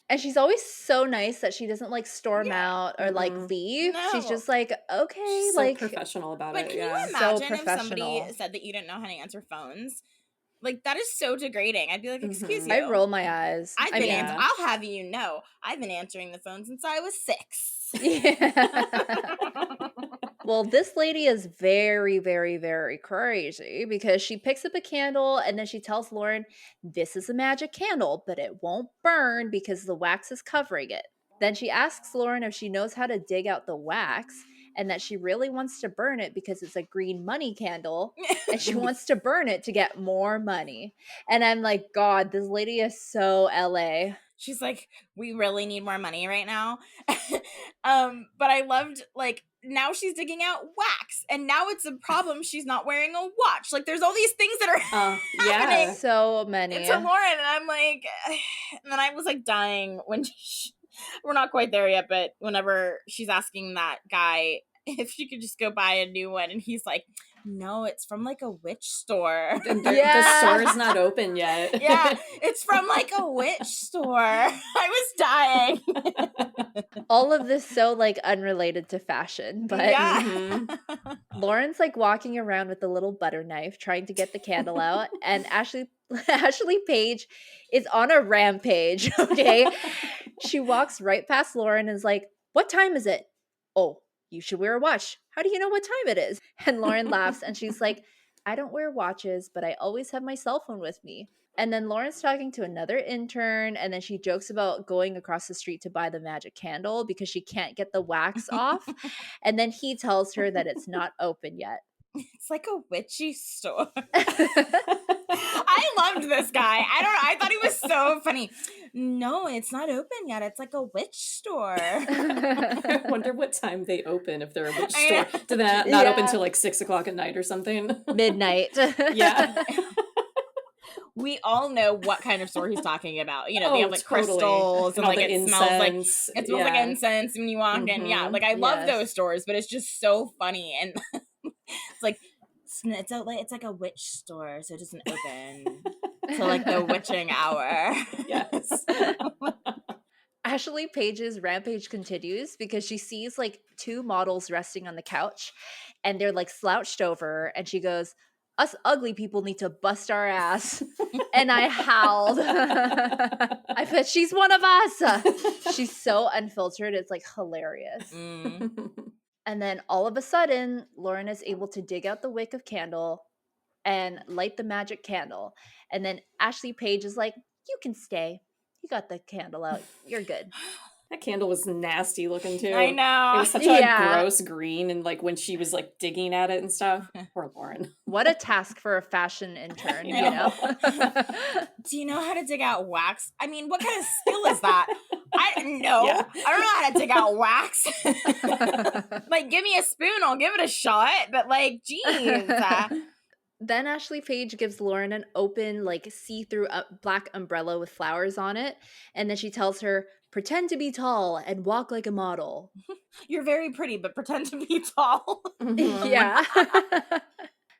And she's always so nice that she doesn't like storm out or like leave. She's No. just like, okay, She's like so professional about But it. can Yeah. you So imagine if somebody professional. said that you didn't know how to answer phones? Like, that is so degrading. I'd be like, excuse you. I roll my eyes. I've I been mean, I'll have you know, I've been answering the phone since I was 6. yeah. Well, this lady is very, very, very crazy because she picks up a candle and then she tells Lauren, "This is a magic candle, but it won't burn because the wax is covering it." Then she asks Lauren if she knows how to dig out the wax and that she really wants to burn it because it's a green money candle and she wants to burn it to get more money. And I'm like, God, this lady is so LA. She's like, we really need more money right now. But I loved, like, now she's digging out wax, and now it's a problem she's not wearing a watch. Like, there's all these things that are happening Yeah. So many. to Lauren, and I'm like, and then I was like dying when we're not quite there yet, but whenever she's asking that guy if she could just go buy a new one, and he's like, no, it's from like a witch store. And Yeah. the store is not open yet. Yeah, it's from like a witch store. I was dying. All of this so like unrelated to fashion, but Yeah. Lauren's like walking around with a little butter knife trying to get the candle out, and Ashley Page is on a rampage. Okay, she walks right past Lauren and is like, "What time is it?" "Oh, you should wear a watch. How do you know what time it is?" And Lauren laughs and she's like, "I don't wear watches, but I always have my cell phone with me." And then Lauren's talking to another intern, and then she jokes about going across the street to buy the magic candle because she can't get the wax off. And then he tells her that it's not open yet. It's like a witchy store. I loved this guy. I don't know. I thought he was so funny. No, it's not open yet. It's like a witch store. I wonder what time they open if they're a witch I store. know. Do they not open Yeah. till like 6 o'clock at night or something? Midnight. Yeah. We all know what kind of store he's talking about. You know, they Oh, have like totally. crystals and all like the it smells like incense. it smells like Yeah. incense when you walk in. Yeah, like I love Yes. those stores, but it's just so funny, and it's like it's like a witch store, so it doesn't open till like the witching hour. Yes. Ashley Page's rampage continues because she sees like 2 models resting on the couch and they're like slouched over, and she goes, "Us ugly people need to bust our ass." And I howled. I bet she's one of us. She's so unfiltered. It's like hilarious. And then all of a sudden, Lauren is able to dig out the wick of candle and light the magic candle. And then Ashley Page is like, "You can stay. You got the candle out. You're good." That candle was nasty looking too. I It know. was such a Yeah. gross green, and like when she was like digging at it and stuff. Poor Lauren. What a task for a fashion intern, you I know? Do you know how to dig out wax? I mean, what kind of skill is that? I know. Yeah. I don't know how to dig out wax. Like, give me a spoon, I'll give it a shot. But like, geez. Then Ashley Page gives Lauren an open, like, see-through black umbrella with flowers on it. And then she tells her, pretend to be tall and walk like a model. You're very pretty, but pretend to be tall. Mhm. Yeah.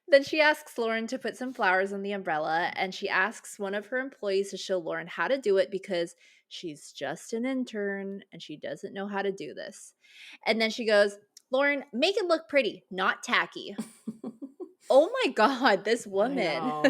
Then she asks Lauren to put some flowers on the umbrella, and she asks one of her employees to show Lauren how to do it because she's just an intern and she doesn't know how to do this. And then she goes, Lauren, make it look pretty, not tacky. Oh my God, this woman. know.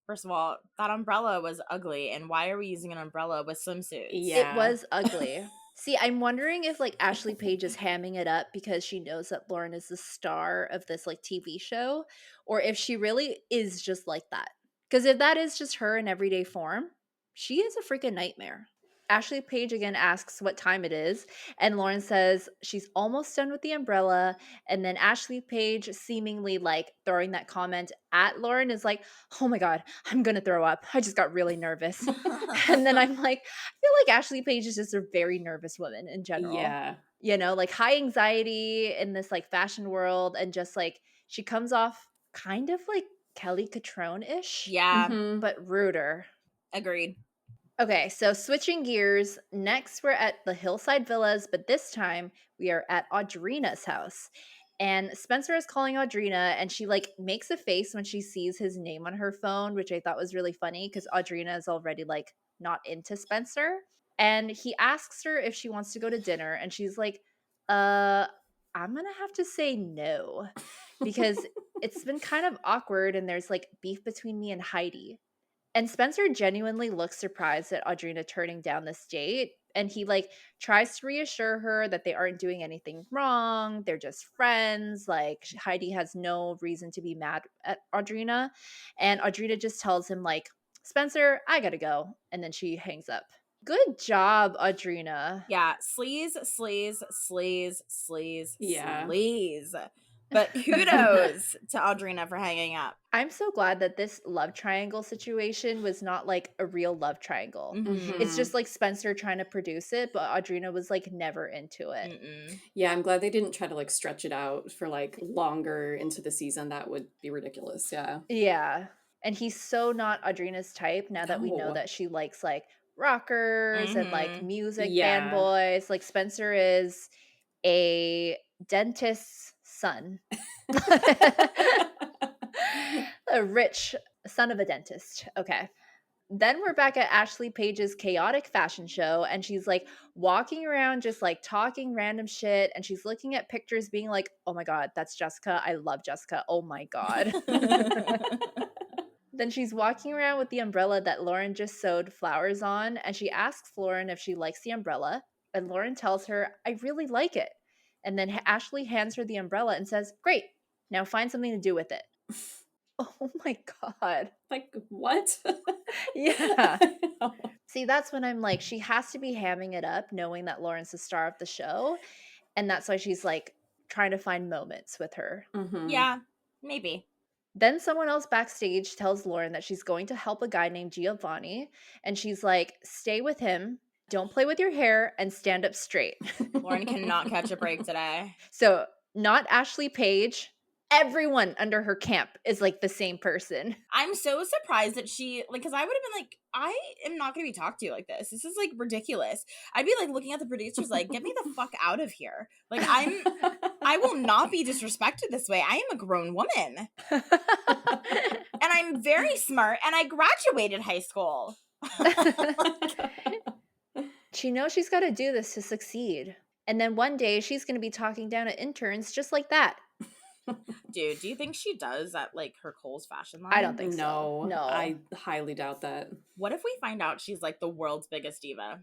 First of all, that umbrella was ugly, and why are we using an umbrella with swimsuits? Yeah. It was ugly. See, I'm wondering if like Ashley Page is hamming it up because she knows that Lauren is the star of this like TV show, or if she really is just like that. Because if that is just her in everyday form, she is a freaking nightmare. Ashley Page again asks what time it is, and Lauren says she's almost done with the umbrella. And then Ashley Page, seemingly like throwing that comment at Lauren, is like, oh my God, I'm gonna throw up. I just got really nervous. And then I'm like, I feel like Ashley Page is just a very nervous woman in general. Yeah. You know, like high anxiety in this like fashion world, and just like she comes off kind of like Kelly Catrone-ish, Yeah, Mhm. but ruder. agreed. Okay, so switching gears, next we're at the Hillside Villas, but this time we are at Audrina's house. And Spencer is calling Audrina, and she like makes a face when she sees his name on her phone, which I thought was really funny because Audrina is already like not into Spencer. And he asks her if she wants to go to dinner, and she's like, I'm gonna have to say no because it's been kind of awkward and there's like beef between me and Heidi. And Spencer genuinely looks surprised at Audrina turning down this date. And he like tries to reassure her that they aren't doing anything wrong. They're just friends. Like Heidi has no reason to be mad at Audrina. And Audrina just tells him like, Spencer, I gotta go. And then she hangs up. Good job, Audrina. Yeah, sleaze, sleaze, sleaze, sleaze, Yeah. sleaze. But kudos to Audrina for hanging up. I'm so glad that this love triangle situation was not like a real love triangle. Mhm. It's just like Spencer trying to produce it, but Audrina was like never into it. Mm-mm. Yeah, I'm glad they didn't try to like stretch it out for like longer into the season. That would be ridiculous. Yeah. Yeah. And he's so not Audrina's type now that we know No. that she likes like rockers and like Mhm. music band Yeah. boys. Like Spencer is a dentist's son. A rich son of a dentist. Okay. Then we're back at Ashley Page's chaotic fashion show, and she's like walking around just like talking random shit, and she's looking at pictures being like, oh my God, that's Jessica. I love Jessica. Oh my God. Then she's walking around with the umbrella that Lauren just sewed flowers on, and she asks Lauren if she likes the umbrella, and Lauren tells her, I really like it. And then Ashley hands her the umbrella and says, great, now find something to do with it. Oh my God. Like, what? Yeah. See, that's when I'm like, she has to be hamming it up, knowing that Lauren's the star of the show. And that's why she's like trying to find moments with her. Mhm. Yeah, maybe. Then someone else backstage tells Lauren that she's going to help a guy named Giovanni. And she's like, stay with him, don't play with your hair, and stand up straight. Lauren cannot catch a break today. So, not Ashley Page. Everyone under her camp is like the same person. I'm so surprised that she, like, because I would have been like, I am not going to be talked to like this. This is like ridiculous. I'd be like looking at the producers like, get me the fuck out of here. Like, I will not be disrespected this way. I am a grown woman. And I'm very smart, and I graduated high school. She knows she's got to do this to succeed. And then one day she's going to be talking down at interns just like that. Dude, do you think she does at like her Kohl's fashion line? I don't think No, so. No. I highly doubt that. What if we find out she's like the world's biggest diva?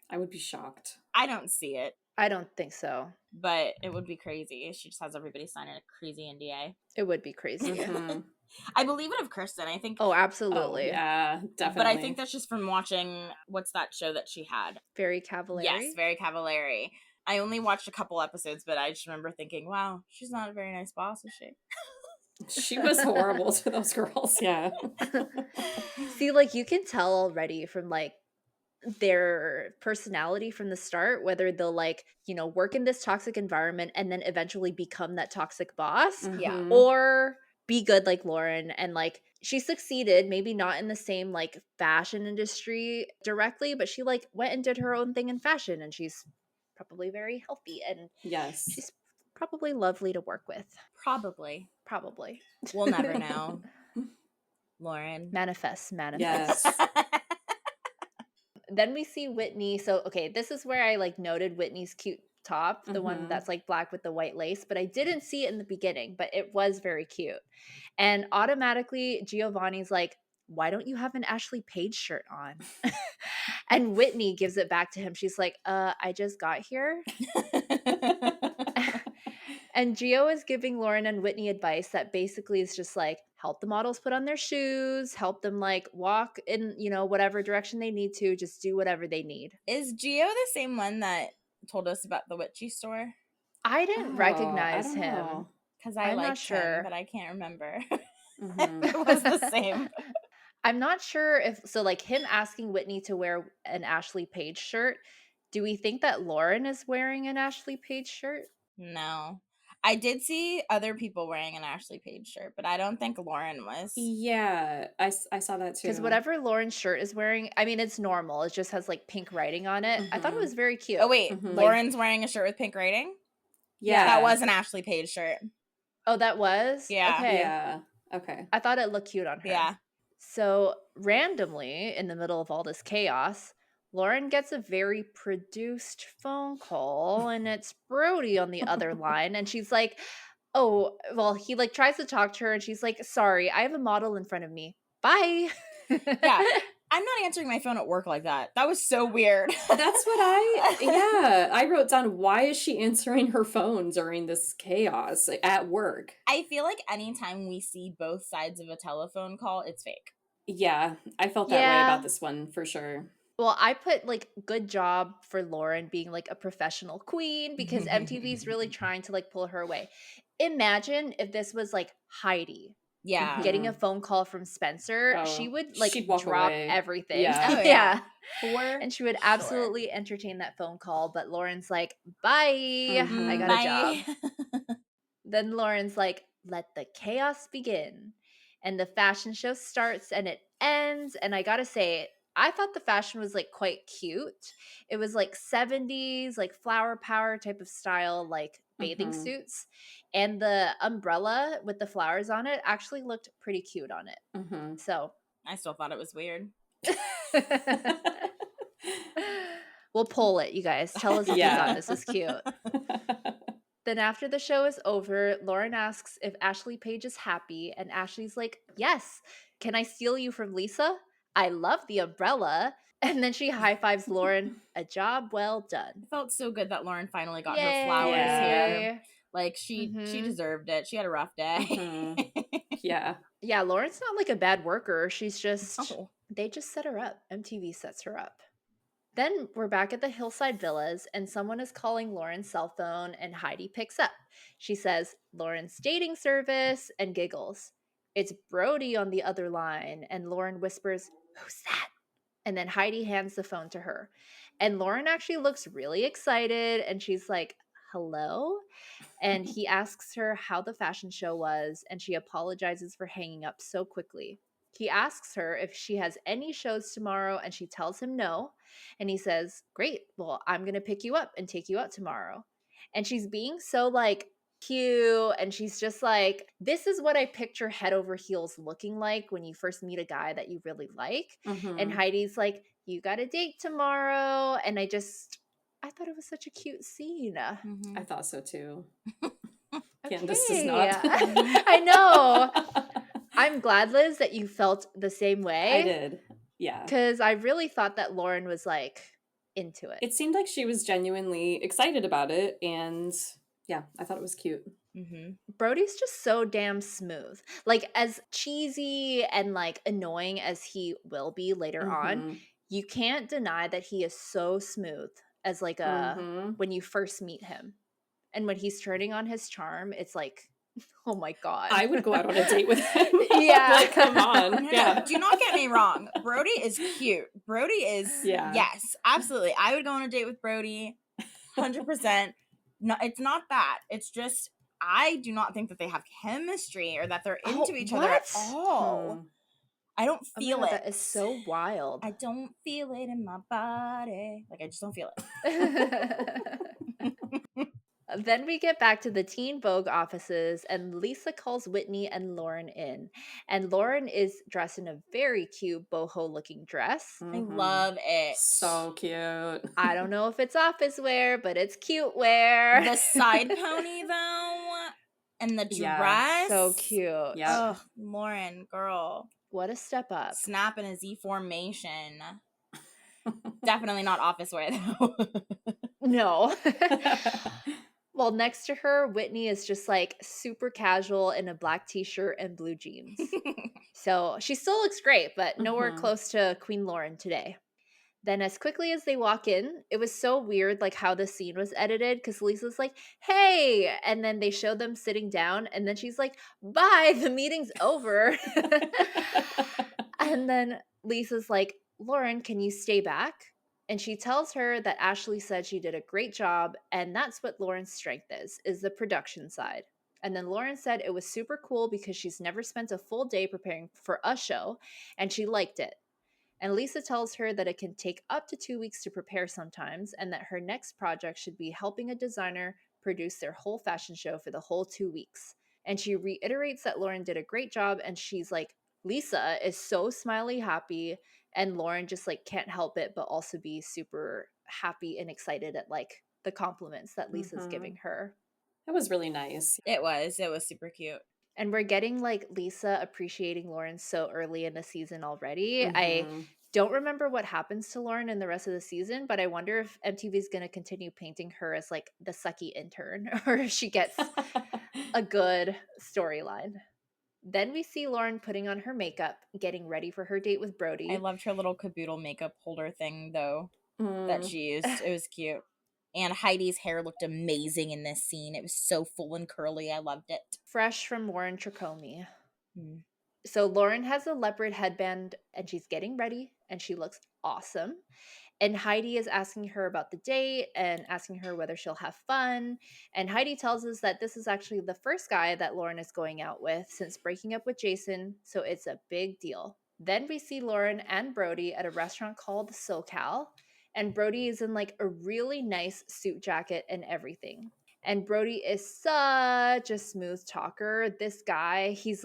I would be shocked. I don't see it, I don't think so. but it would be crazy. She just has everybody sign a crazy NDA. It would be crazy. Mhm. I believe it of Kristen. I think. Oh, Oh, absolutely. yeah, definitely. But I think that's just from watching, what's that show that she had? Very Cavallari. Yes, Very Cavallari. I only watched a couple episodes, but I just remember thinking, wow, she's not a very nice boss, is she? she was horrible to those girls. Yeah. See, like you can tell already from like their personality from the start whether they'll like, you know, work in this toxic environment and then eventually become that toxic boss, Yeah. Mhm. or be good like Lauren and like she succeeded, maybe not in the same like fashion industry directly, but she like went and did her own thing in fashion, and she's probably very healthy, and Yes. she's probably lovely to work with. Probably. Probably. We'll never know. Lauren. Manifest. Yes. Then we see Whitney. So, okay, this is where I like noted Whitney's cute top, the one Mhm. that's like black with the white lace, but I didn't see it in the beginning, but it was very cute. And automatically Giovanni's like, why don't you have an Ashley Page shirt on? And Whitney gives it back to him. She's like, I just got here. And Gio is giving Lauren and Whitney advice that basically is just like, help the models put on their shoes, help them like walk in, whatever direction they need to, just do whatever they need. Is Gio the same one that told us about the witchy store? I didn't recognize him. Because I I'm not liked sure. him, but I can't remember. Mhm. It was the same. I'm not sure if, so like him asking Whitney to wear an Ashley Page shirt, do we think that Lauren is wearing an Ashley Page shirt? No. I did see other people wearing an Ashley Page shirt, but I don't think Lauren was. Yeah, I saw that too. Because whatever Lauren's shirt is wearing, I mean, it's normal. It just has like pink writing on it. I thought it Mhm. was very cute. Oh, wait. Mhm. Lauren's wearing a shirt with pink writing? Yeah. That was an Ashley Page shirt. Oh, that was? Yeah. Okay. Yeah. Okay. I thought it looked cute on her. Yeah. So randomly, in the middle of all this chaos, Lauren gets a very produced phone call, and it's Brody on the other line, and she's like, oh, well, he like tries to talk to her, and she's like, sorry, I have a model in front of me. Bye. Yeah. I'm not answering my phone at work like that. That was so weird. That's what I wrote down. Why is she answering her phone during this chaos at work? I feel like anytime we see both sides of a telephone call, it's fake. Yeah, I felt that way Yeah. about this one for sure. Well, I put like good job for Lauren being like a professional queen, because MTV's really trying to like pull her away. Imagine if this was like Heidi Yeah. getting a phone call from Spencer. Oh, She would like she'd walk drop away. everything. Yeah. Oh, yeah. For And she would sure. absolutely entertain that phone call. But Lauren's like, bye. I got a job. Bye. Then Lauren's like, let the chaos begin. And the fashion show starts and it ends. And I gotta say, I thought the fashion was like quite cute. It was like 70s, like flower power type of style, like bathing Mhm. suits. And the umbrella with the flowers on it actually looked pretty cute on it. Mhm. So I still thought it was weird. we'll poll it, you guys. Tell us if you Yeah. thought this was cute. Then after the show is over, Lauren asks if Ashley Page is happy, and Ashley's like, yes. Can I steal you from Lisa? I love the umbrella. And then she high-fives Lauren. A job well done. It felt so good that Lauren finally got Yay. her flowers Yeah. here. Like, she Mhm. deserved it. She had a rough day. Mhm. Yeah. Yeah, Lauren's not like a bad worker. She's just, Oh. they just set her up. MTV sets her up. Then we're back at the Hillside Villas, and someone is calling Lauren's cell phone, and Heidi picks up. She says, Lauren's dating service, and giggles. It's Brody on the other line, and Lauren whispers, who's that? And then Heidi hands the phone to her. And Lauren actually looks really excited, and she's like, hello? And he asks her how the fashion show was, and she apologizes for hanging up so quickly. He asks her if she has any shows tomorrow, and she tells him no. And he says, great, well, I'm going to pick you up and take you out tomorrow. And she's being so like cute, and she's just like, this is what I picture head over heels looking like when you first meet a guy that you really like. Mhm. And Heidi's like, you got a date tomorrow. And I thought it was such a cute scene. Mhm. I thought so too. Okay. Candace does not. I know. I'm glad, Liz, that you felt the same way. I did. Yeah. Because I really thought that Lauren was like into it. It seemed like she was genuinely excited about it, and yeah, I thought it was cute. Mhm. Brody's just so damn smooth. Like, as cheesy and like annoying as he will be later on, Mhm. you can't deny that he is so smooth as like Mhm. when you first meet him. And when he's turning on his charm, it's like, oh my God. I would go out on a date with him. Yeah. Like, come on. No, Yeah. do not get me wrong. Brody is cute. Brody is, Yeah. yes, absolutely. I would go on a date with Brody, 100%. No, it's not that. It's just, I do not think that they have chemistry or that they're into each other at what? all. I don't Oh my feel God, it. that is so wild. I don't feel it in my body. Like, I just don't feel it. Then we get back to the Teen Vogue offices, and Lisa calls Whitney and Lauren in. And Lauren is dressed in a very cute boho looking dress. I love it. So cute. I don't know if it's office wear, but it's cute wear. The side pony, though, and the Yeah. dress. So cute. Yep. Oh, Lauren, girl. What a step up. Snap in a Z formation. Definitely not office wear, though. No. Well, next to her, Whitney is just like super casual in a black t-shirt and blue jeans. So she still looks great, but nowhere close to Queen Lauren today. Then as quickly as they walk in, it was so weird like how the scene was edited, because Lisa's like, hey, and then they show them sitting down, and then she's like, bye, the meeting's over. And then Lisa's like, Lauren, can you stay back? And she tells her that Ashley said she did a great job, and that's what Lauren's strength is the production side. And then Lauren said it was super cool because she's never spent a full day preparing for a show, and she liked it. And Lisa tells her that it can take up to 2 weeks to prepare sometimes, and that her next project should be helping a designer produce their whole fashion show for the whole 2 weeks. And she reiterates that Lauren did a great job, and she's like, Lisa is so smiley happy, and Lauren just like can't help it but also be super happy and excited at like the compliments that Lisa's giving her. That was really nice. It was super cute. And we're getting like Lisa appreciating Lauren so early in the season already. I don't remember what happens to Lauren in the rest of the season, but I wonder if MTV is going to continue painting her as like the sucky intern, or if she gets a good storyline. Then we see Lauren putting on her makeup, getting ready for her date with Brody. I loved her little caboodle makeup holder thing, though, that she used. It was cute. And Heidi's hair looked amazing in this scene. It was so full and curly. I loved it. Fresh from Lauren Tricomi. So Lauren has a leopard headband, and she's getting ready, and she looks awesome. And Heidi is asking her about the date and asking her whether she'll have fun. And Heidi tells us that this is actually the first guy that Lauren is going out with since breaking up with Jason, so it's a big deal. Then we see Lauren and Brody at a restaurant called SoCal, and Brody is in like a really nice suit jacket and everything. And Brody is such a smooth talker. This guy, he's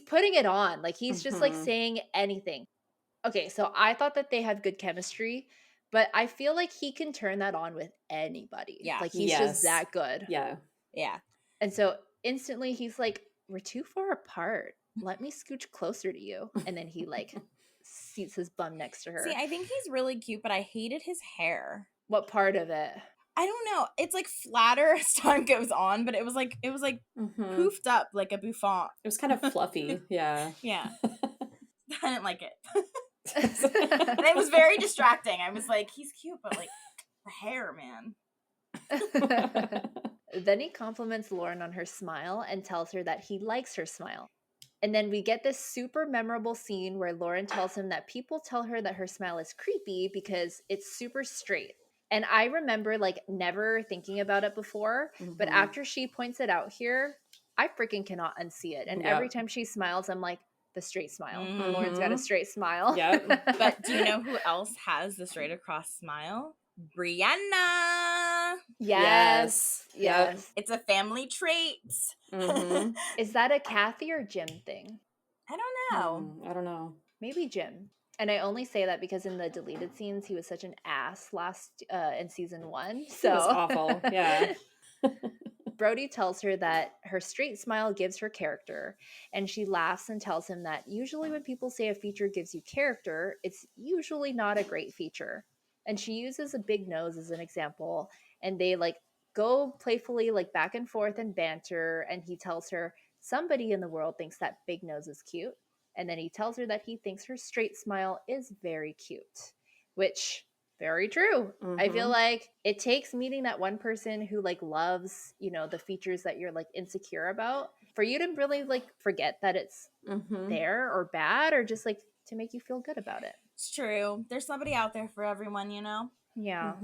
putting it on. Like he's just like saying anything. Okay, so I thought that they had good chemistry, but I feel like he can turn that on with anybody. Yeah. Like he's just that good. Yeah. And so instantly he's like, we're too far apart. Let me scooch closer to you. And then he like seats his bum next to her. See, I think he's really cute, but I hated his hair. What part of it? I don't know. It's like flatter as time goes on, but it was like poofed up like a bouffant. It was kind of fluffy. Yeah. Yeah. I didn't like it. And it was very distracting. I was like, he's cute, but like the hair, man. Then he compliments Lauren on her smile and tells her that he likes her smile. And then we get this super memorable scene where Lauren tells him that people tell her that her smile is creepy because it's super straight. And I remember like never thinking about it before, but after she points it out here, I freaking cannot unsee it. And every time she smiles, I'm like, the straight smile. Lauren's got a straight smile. Yeah. But do you know who else has the straight across smile? Brianna. Yes. It's a family trait. Is that a Kathy or Jim thing? I don't know. I don't know. Maybe Jim. And I only say that because in the deleted scenes, he was such an ass in season 1. So it was awful. Yeah. Brody tells her that her straight smile gives her character, and she laughs and tells him that usually when people say a feature gives you character, it's usually not a great feature. And she uses a big nose as an example, and they like go playfully like back and forth and banter, and he tells her somebody in the world thinks that big nose is cute, and then he tells her that he thinks her straight smile is very cute, which very true. I feel like it takes meeting that one person who like loves, you know, the features that you're like insecure about for you to really like forget that it's there or bad, or just like to make you feel good about it. It's true. There's somebody out there for everyone, you know? Yeah.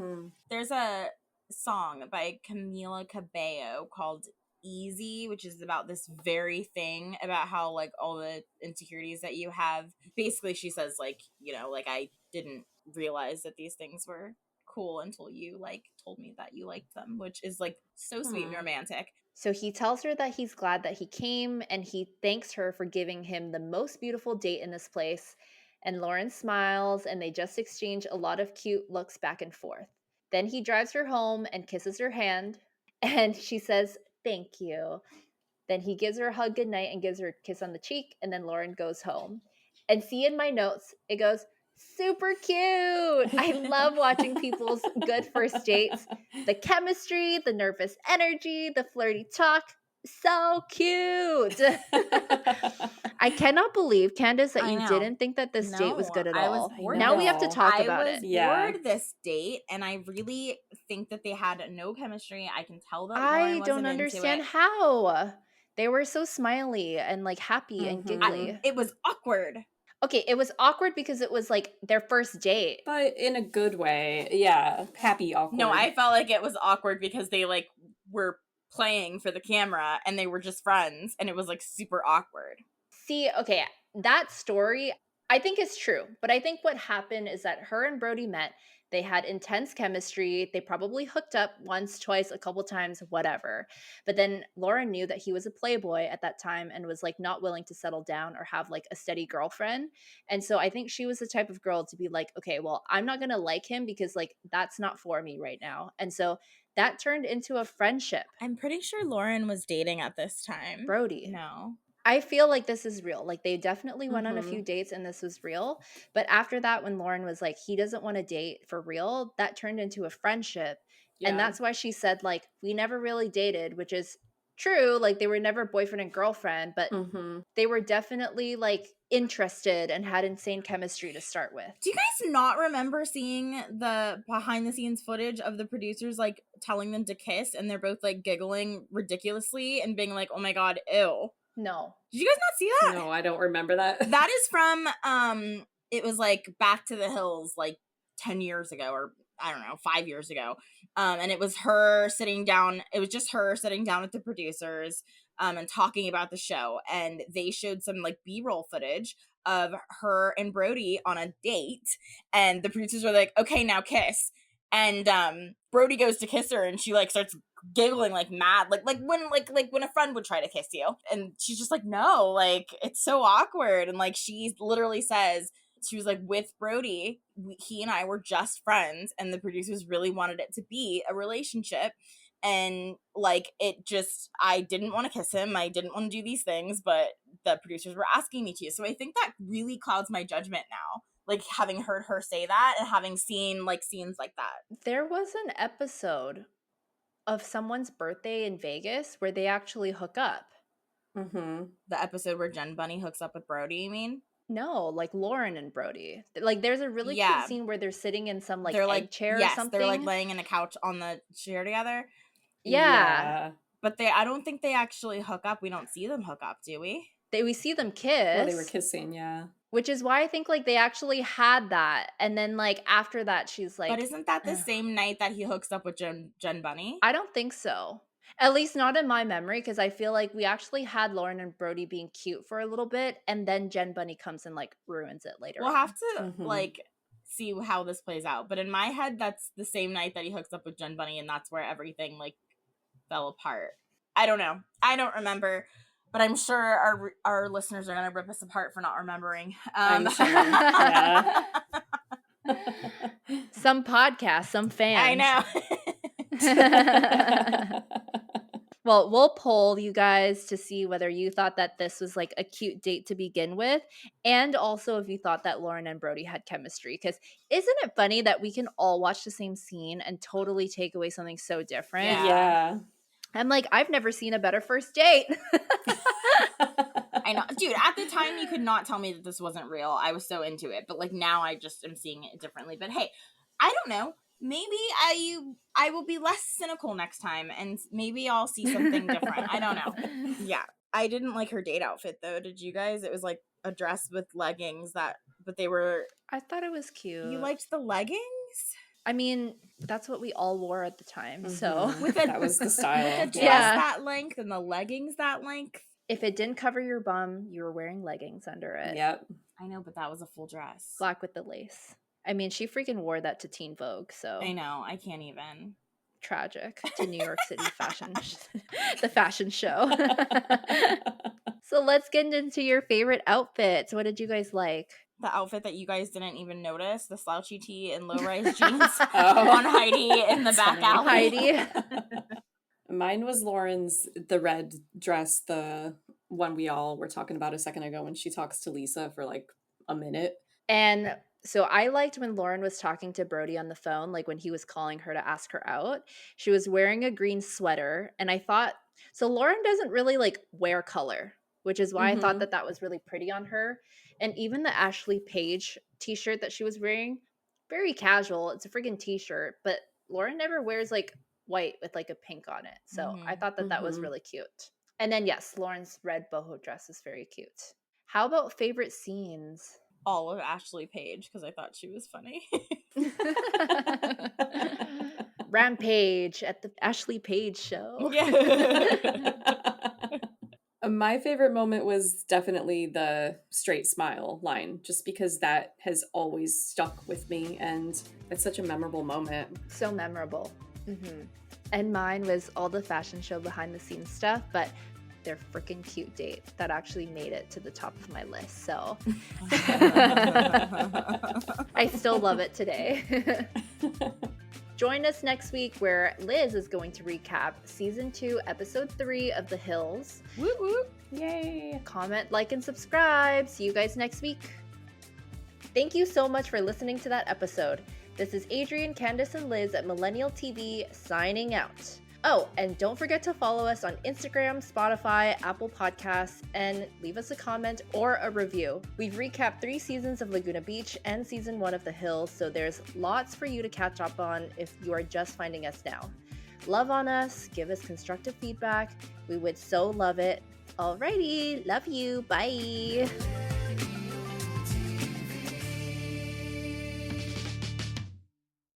There's a song by Camila Cabello called Easy, which is about this very thing about how like all the insecurities that you have. Basically, she says like, you know, like I didn't realize that these things were cool until you like told me that you liked them, which is like so sweet and romantic. So he tells her that he's glad that he came and he thanks her for giving him the most beautiful date in this place. And Lauren smiles and they just exchange a lot of cute looks back and forth. Then he drives her home and kisses her hand and she says, "Thank you." Then he gives her a hug goodnight and gives her a kiss on the cheek, and then Lauren goes home. And see in my notes, it goes, "Super cute." I love watching people's good first dates. The chemistry, the nervous energy, the flirty talk. So cute. I cannot believe, Candace, that I you know. didn't think that this date was good at I was all. bored. Now we have to No. talk I about was it. Yeah. bored this date, and I really think that they had no chemistry. I can tell that Lauren I wasn't don't into understand it. how. They were so smiley and like happy and giggly. It was awkward. Okay, it was awkward because it was like their first date. But in a good way. Yeah. Happy awkward. No, I felt like it was awkward because they like were playing for the camera and they were just friends, and it was like super awkward. See, okay, that story I think is true, but I think what happened is that her and Brody met. They had intense chemistry. They probably hooked up once, twice, a couple times, whatever. But then Lauren knew that he was a playboy at that time and was like not willing to settle down or have like a steady girlfriend. And so I think she was the type of girl to be like, okay, well, I'm not going to like him because like that's not for me right now. And so that turned into a friendship. I'm pretty sure Lauren was dating at this time. Brody. No. I feel like this is real. Like they definitely went on a few dates and this was real. But after that, when Lauren was like, he doesn't want to date for real, that turned into a friendship. Yeah. And that's why she said, like, we never really dated, which is true. Like they were never boyfriend and girlfriend, but they were definitely like interested and had insane chemistry to start with. Do you guys not remember seeing the behind the scenes footage of the producers like telling them to kiss and they're both like giggling ridiculously and being like, oh my God, ew? No. Did you guys not see that? No, I don't remember that. That is from it was like Back to the Hills like 10 years ago, or I don't know, 5 years ago. And it was her sitting down, it was just her sitting down with the producers and talking about the show, and they showed some like B-roll footage of her and Brody on a date, and the producers were like, okay, now kiss. And Brody goes to kiss her and she like starts giggling like mad, like when a friend would try to kiss you, and she's just like, no, like it's so awkward. And like she literally says, she was like, with Brody, he and I were just friends, and the producers really wanted it to be a relationship, and like it just, I didn't want to kiss him, I didn't want to do these things, but the producers were asking me to. So I think that really clouds my judgment now, like having heard her say that and having seen like scenes like that. There was an episode of someone's birthday in Vegas where they actually hook up. The episode where Jen Bunny hooks up with Brody, you mean? No, like Lauren and Brody. Like there's a really cute scene where they're sitting in some like they're egg like chair yes, or something. they're like laying in a couch on the chair together. Yeah. But I don't think they actually hook up. We don't see them hook up, do we? We see them kiss. Well, they were kissing, yeah. Which is why I think like they actually had that. And then like after that she's like, but isn't that the same night that he hooks up with Jen Bunny? I don't think so. At least not in my memory, because I feel like we actually had Lauren and Brody being cute for a little bit, and then Jen Bunny comes and like ruins it later. We'll on. have to like see how this plays out. But in my head, that's the same night that he hooks up with Jen Bunny, and that's where everything like fell apart. I don't know. I don't remember. But I'm sure our listeners are gonna rip us apart for not remembering. I'm sure. Yeah. Some podcasts, some fans. I know. Well, we'll poll you guys to see whether you thought that this was like a cute date to begin with, and also if you thought that Lauren and Brody had chemistry. Because isn't it funny that we can all watch the same scene and totally take away something so different? Yeah. I'm like, I've never seen a better first date. I know, dude, at the time you could not tell me that this wasn't real. I was so into it, but like now I just am seeing it differently. But hey, I don't know, maybe I will be less cynical next time, and maybe I'll see something different. I don't know. Yeah, I didn't like her date outfit though. Did you guys? It was like a dress with leggings but they were, I thought it was cute. you liked the leggings? I mean, that's what we all wore at the time. So That was the style. With a dress Yeah. that length and the leggings that length. if it didn't cover your bum, you were wearing leggings under it. Yep. I know, but that was a full dress. Black with the lace. I mean, she freaking wore that to Teen Vogue, so I know. I can't even. tragic to New York City the fashion show. So let's get into your favorite outfits. What did you guys like? The outfit that you guys didn't even notice, the slouchy tee and low-rise jeans Oh. on Heidi in the That's back funny. alley. Heidi. Mine was Lauren's, the red dress, the one we all were talking about a second ago when she talks to Lisa for like a minute. And so I liked when Lauren was talking to Brody on the phone, like when he was calling her to ask her out. She was wearing a green sweater, and I thought, so Lauren doesn't really like wear color, which is why I thought Mhm. that was really pretty on her. And even the Ashley Page t-shirt that she was wearing, very casual. It's a freaking t-shirt, but Lauren never wears like white with like a pink on it. So I thought that was Mhm. really cute. And then yes, Lauren's red boho dress is very cute. How about favorite scenes? All of Ashley Page, because I thought she was funny. Rampage at the Ashley Page show. Yeah. My favorite moment was definitely the straight smile line, just because that has always stuck with me and it's such a memorable moment. So memorable. And mine was all the fashion show behind the scenes stuff, but their freaking cute date that actually made it to the top of my list. So I still love it today. Join us next week where Liz is going to recap season 2, episode 3 of The Hills. Woot woot. Yay! Comment, like, and subscribe. See you guys next week. Thank you so much for listening to that episode. This is Adrienne, Candace, and Liz at Millennial TeaV signing out. Oh, and don't forget to follow us on Instagram, Spotify, Apple Podcasts, and leave us a comment or a review. We've recapped 3 seasons of Laguna Beach and season 1 of The Hills, so there's lots for you to catch up on if you are just finding us now. Love on us, give us constructive feedback. We would so love it. Alrighty, love you, bye.